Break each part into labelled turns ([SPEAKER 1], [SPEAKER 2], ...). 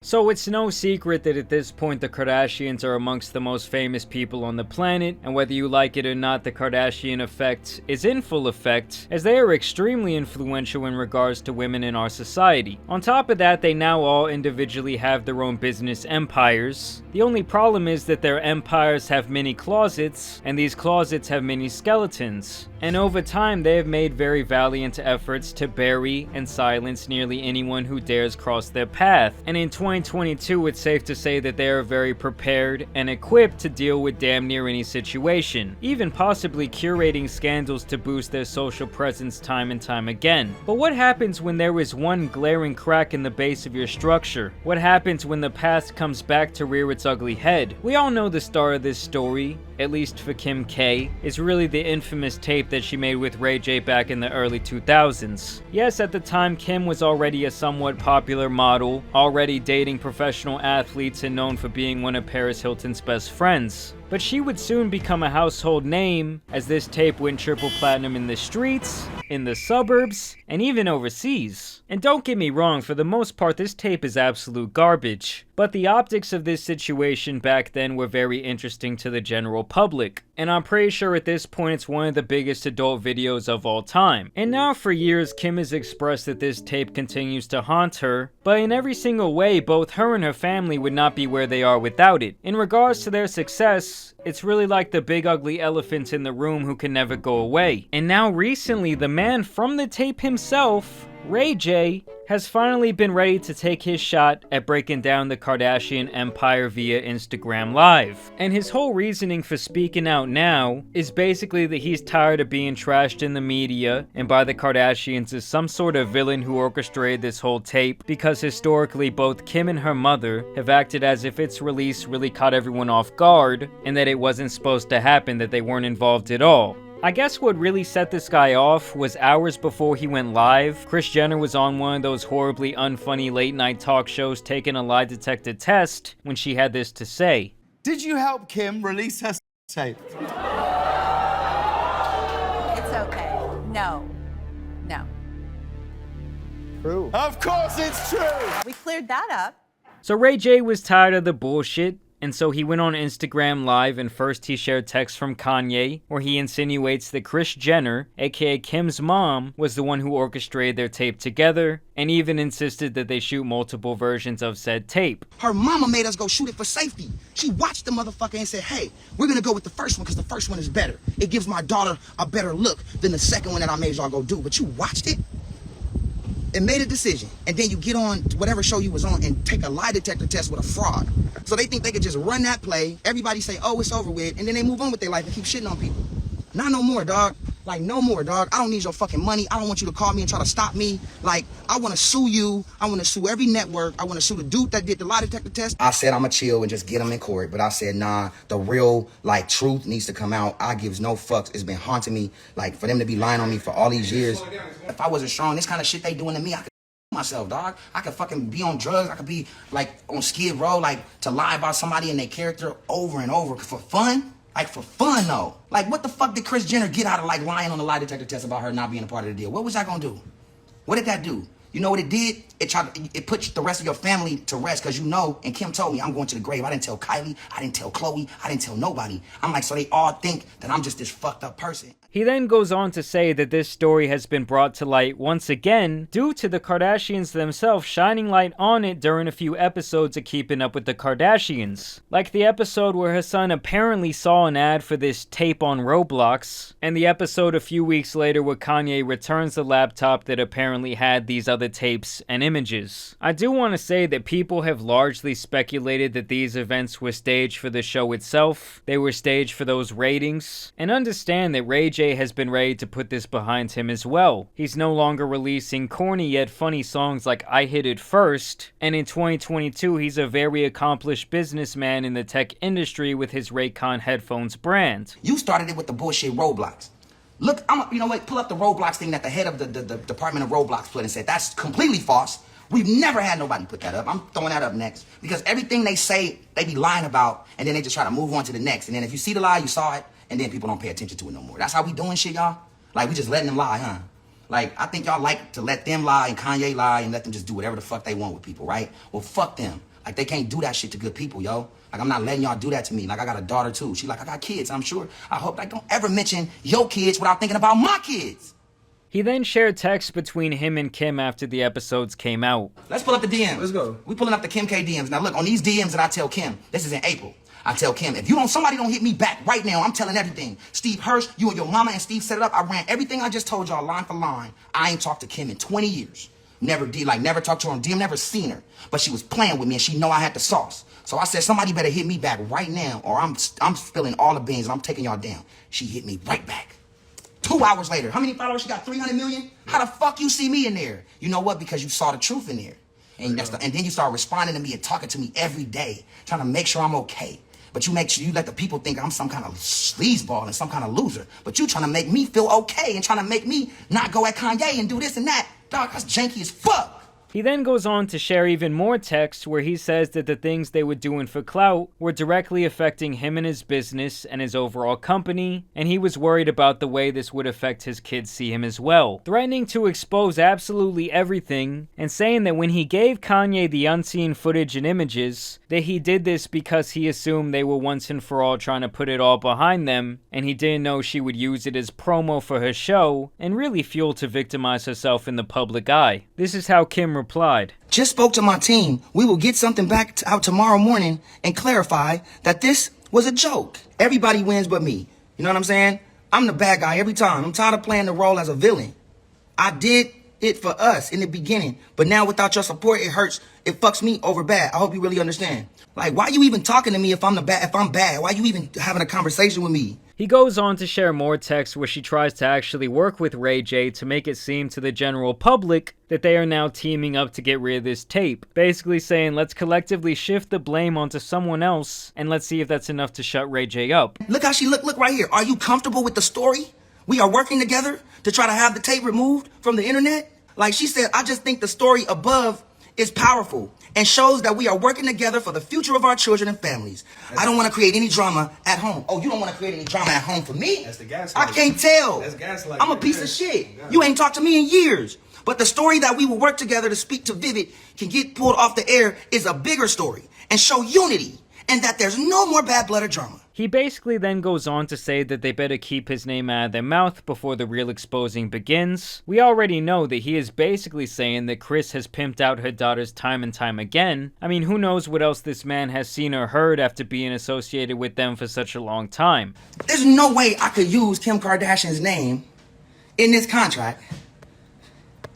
[SPEAKER 1] So it's no secret that at this point the Kardashians are amongst the most famous people on the planet, and whether you like it or not, the Kardashian effect is in full effect, as they are extremely influential in regards to women in our society. On top of that, they now all individually have their own business empires. The only problem is that their empires have many closets, and these closets have many skeletons. And over time, they have made very valiant efforts to bury and silence nearly anyone who dares cross their path. And in 2022, it's safe to say that they are very prepared and equipped to deal with damn near any situation, even possibly curating scandals to boost their social presence time and time again. But what happens when there is one glaring crack in the base of your structure? What happens when the past comes back to rear its ugly head? We all know the star of this story, at least for Kim K, is really the infamous tape that she made with Ray J back in the early 2000s. Yes, at the time, Kim was already a somewhat popular model, already dating professional athletes and known for being one of Paris Hilton's best friends. But she would soon become a household name, as this tape went triple platinum in the streets, in the suburbs, and even overseas. And don't get me wrong, for the most part this tape is absolute garbage. But the optics of this situation back then were very interesting to the general public. And I'm pretty sure at this point it's one of the biggest adult videos of all time. And now for years, Kim has expressed that this tape continues to haunt her, but in every single way, both her and her family would not be where they are without it. In regards to their success, it's really like the big ugly elephant in the room who can never go away. And now recently, the man from the tape himself, Ray J, has finally been ready to take his shot at breaking down the Kardashian empire via Instagram Live. And his whole reasoning for speaking out now is basically that he's tired of being trashed in the media and by the Kardashians as some sort of villain who orchestrated this whole tape, because historically both Kim and her mother have acted as if its release really caught everyone off guard and that it wasn't supposed to happen, that they weren't involved at all. I guess what really set this guy off was hours before he went live, Kris Jenner was on one of those horribly unfunny late night talk shows taking a lie detector test when she had this to say.
[SPEAKER 2] Did you help Kim release her tape?
[SPEAKER 3] It's okay. No. No.
[SPEAKER 2] True. Of course it's true!
[SPEAKER 3] We cleared that up.
[SPEAKER 1] So Ray J was tired of the bullshit, and so he went on Instagram Live and first he shared text from Kanye where he insinuates that Kris Jenner, aka Kim's mom, was the one who orchestrated their tape together, and even insisted that they shoot multiple versions of said tape.
[SPEAKER 4] Her mama made us go shoot it for safety. She watched the motherfucker and said, hey, we're gonna go with the first one because the first one is better. It gives my daughter a better look than the second one that I made y'all go do. But you watched it and made a decision, and then you get on whatever show you was on and take a lie detector test with a fraud. So they think they could just run that play, everybody say, oh, it's over with, and then they move on with their life and keep shitting on people. Not no more, dog. Like, no more, dog. I don't need your fucking money. I don't want you to call me and try to stop me. Like, I want to sue you. I want to sue every network. I want to sue the dude that did the lie detector test. I said I'm going to chill and just get him in court. But I said, nah, the real, like, truth needs to come out. I gives no fucks. It's been haunting me. Like, for them to be lying on me for all these years. If I wasn't strong, this kind of shit they doing to me, I could myself, dog. I could fucking be on drugs. I could be, like, on Skid Row, like, to lie about somebody and their character over and over for fun. Like, for fun, though. Like, what the fuck did Kris Jenner get out of, like, lying on the lie detector test about her not being a part of the deal? What was that gonna do? What did that do? You know what it did? It put the rest of your family to rest, because you know, and Kim told me, I'm going to the grave. I didn't tell Kylie. I didn't tell Khloe. I didn't tell nobody. I'm like, so they all think that I'm just this fucked up person.
[SPEAKER 1] He then goes on to say that this story has been brought to light once again due to the Kardashians themselves shining light on it during a few episodes of Keeping Up with the Kardashians. Like the episode where her son apparently saw an ad for this tape on Roblox, and the episode a few weeks later where Kanye returns the laptop that apparently had these other tapes and images. I do want to say that people have largely speculated that these events were staged for the show itself, they were staged for those ratings, and understand that Ray J has been ready to put this behind him as well. He's no longer releasing corny yet funny songs like I Hit It First, and in 2022 he's a very accomplished businessman in the tech industry with his Raycon headphones brand.
[SPEAKER 4] You started it with the bullshit Roblox. Look, you know what, pull up the Roblox thing that the head of the Department of Roblox put and said, that's completely false. We've never had nobody put that up. I'm throwing that up next. Because everything they say, they be lying about, and then they just try to move on to the next. And then if you see the lie, you saw it, and then people don't pay attention to it no more. That's how we doing shit, y'all? Like, we just letting them lie, huh? Like, I think y'all like to let them lie and Kanye lie and let them just do whatever the fuck they want with people, right? Well, fuck them. Like, they can't do that shit to good people, yo. Like, I'm not letting y'all do that to me. Like, I got a daughter, too. She like, I got kids, I'm sure. I hope, like, don't ever mention your kids without thinking about my kids.
[SPEAKER 1] He then shared texts between him and Kim after the episodes came out.
[SPEAKER 4] Let's pull up the DMs.
[SPEAKER 2] Let's go.
[SPEAKER 4] We pulling up the Kim K DMs. Now, look, on these DMs that I tell Kim, this is in April. I tell Kim, if somebody don't hit me back right now, I'm telling everything. Steve Hirsch, you and your mama and Steve set it up. I ran everything I just told y'all line for line. I ain't talked to Kim in 20 years. Never talked to her on DM, never seen her. But she was playing with me and she know I had the sauce. So I said, somebody better hit me back right now or I'm spilling all the beans and I'm taking y'all down. She hit me right back. 2 hours later, how many followers she got? 300 million? How the fuck you see me in there? You know what? Because you saw the truth in there. And then you start responding to me and talking to me every day, trying to make sure I'm okay. But you make sure you let the people think I'm some kind of sleazeball and some kind of loser. But you trying to make me feel okay and trying to make me not go at Kanye and do this and that. Dog, that's janky as fuck.
[SPEAKER 1] He then goes on to share even more texts where he says that the things they were doing for clout were directly affecting him and his business and his overall company, and he was worried about the way this would affect his kids see him as well, threatening to expose absolutely everything and saying that when he gave Kanye the unseen footage and images, that he did this because he assumed they were once and for all trying to put it all behind them, and he didn't know she would use it as promo for her show and really fuel to victimize herself in the public eye. This is how Kim replied.
[SPEAKER 4] Just spoke to my team. We will get something back out tomorrow morning and clarify that this was a joke. Everybody wins but me. You know what I'm saying? I'm the bad guy every time. I'm tired of playing the role as a villain. I did it for us in the beginning, but now without your support, it hurts. It fucks me over bad. I hope you really understand. Like, why you even talking to me if I'm bad? Why you even having a conversation with me?
[SPEAKER 1] He goes on to share more texts where she tries to actually work with Ray J to make it seem to the general public that they are now teaming up to get rid of this tape. Basically saying, let's collectively shift the blame onto someone else and let's see if that's enough to shut Ray J up.
[SPEAKER 4] Look how she look right here. Are you comfortable with the story? We are working together to try to have the tape removed from the internet. Like she said, I just think the story above is powerful and shows that we are working together for the future of our children and families. I don't want to create any drama at home. Oh, you don't want to create any drama at home for me?
[SPEAKER 2] That's the gaslighting.
[SPEAKER 4] I can't tell.
[SPEAKER 2] That's gaslighting.
[SPEAKER 4] I'm a piece of shit. You ain't talked to me in years. But the story that we will work together to speak to Vivid can get pulled off the air is a bigger story and show unity and that there's no more bad blood or drama.
[SPEAKER 1] He basically then goes on to say that they better keep his name out of their mouth before the real exposing begins. We already know that he is basically saying that Kris has pimped out her daughters time and time again. I mean, who knows what else this man has seen or heard after being associated with them for such a long time.
[SPEAKER 4] There's no way I could use Kim Kardashian's name in this contract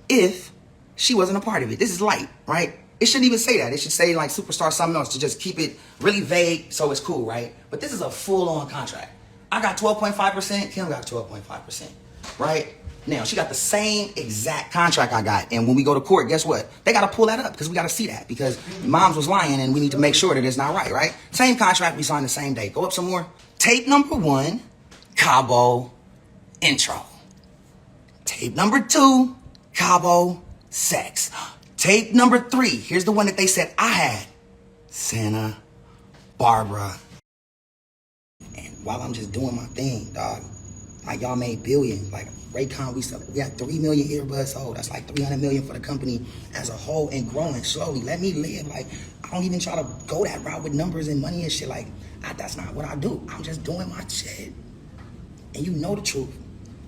[SPEAKER 4] if she wasn't a part of it. This is light, right? It shouldn't even say that. It should say like superstar something else to just keep it really vague so it's cool, right? But this is a full-on contract. I got 12.5%, Kim got 12.5%, right? Now, she got the same exact contract I got. And when we go to court, guess what? They got to pull that up because we got to see that because moms was lying and we need to make sure that it's not right? Same contract, we signed the same day. Go up some more. Tape number 1, Cabo, intro. Tape number 2, Cabo, sex. Tape number 3, here's the one that they said I had. Santa Barbara. And while I'm just doing my thing, dog, like y'all made billions. Like Raycon, we got 3 million earbuds sold. That's like 300 million for the company as a whole and growing slowly. Let me live. Like, I don't even try to go that route with numbers and money and shit. Like, that's not what I do. I'm just doing my shit. And you know the truth.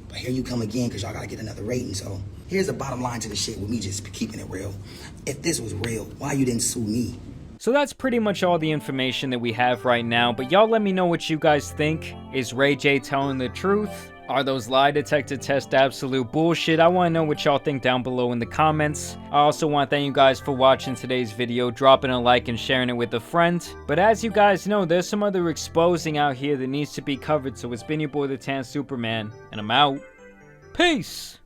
[SPEAKER 4] But here you come again because y'all got to get another rating. So here's the bottom line to the shit with me just keeping it real. If this was real, why you didn't sue me?
[SPEAKER 1] So that's pretty much all the information that we have right now, but y'all let me know what you guys think. Is Ray J telling the truth? Are those lie detector tests absolute bullshit? I want to know what y'all think down below in the comments. I also want to thank you guys for watching today's video, dropping a like and sharing it with a friend. But as you guys know, there's some other exposing out here that needs to be covered, so it's been your boy the Tan Superman, and I'm out. Peace!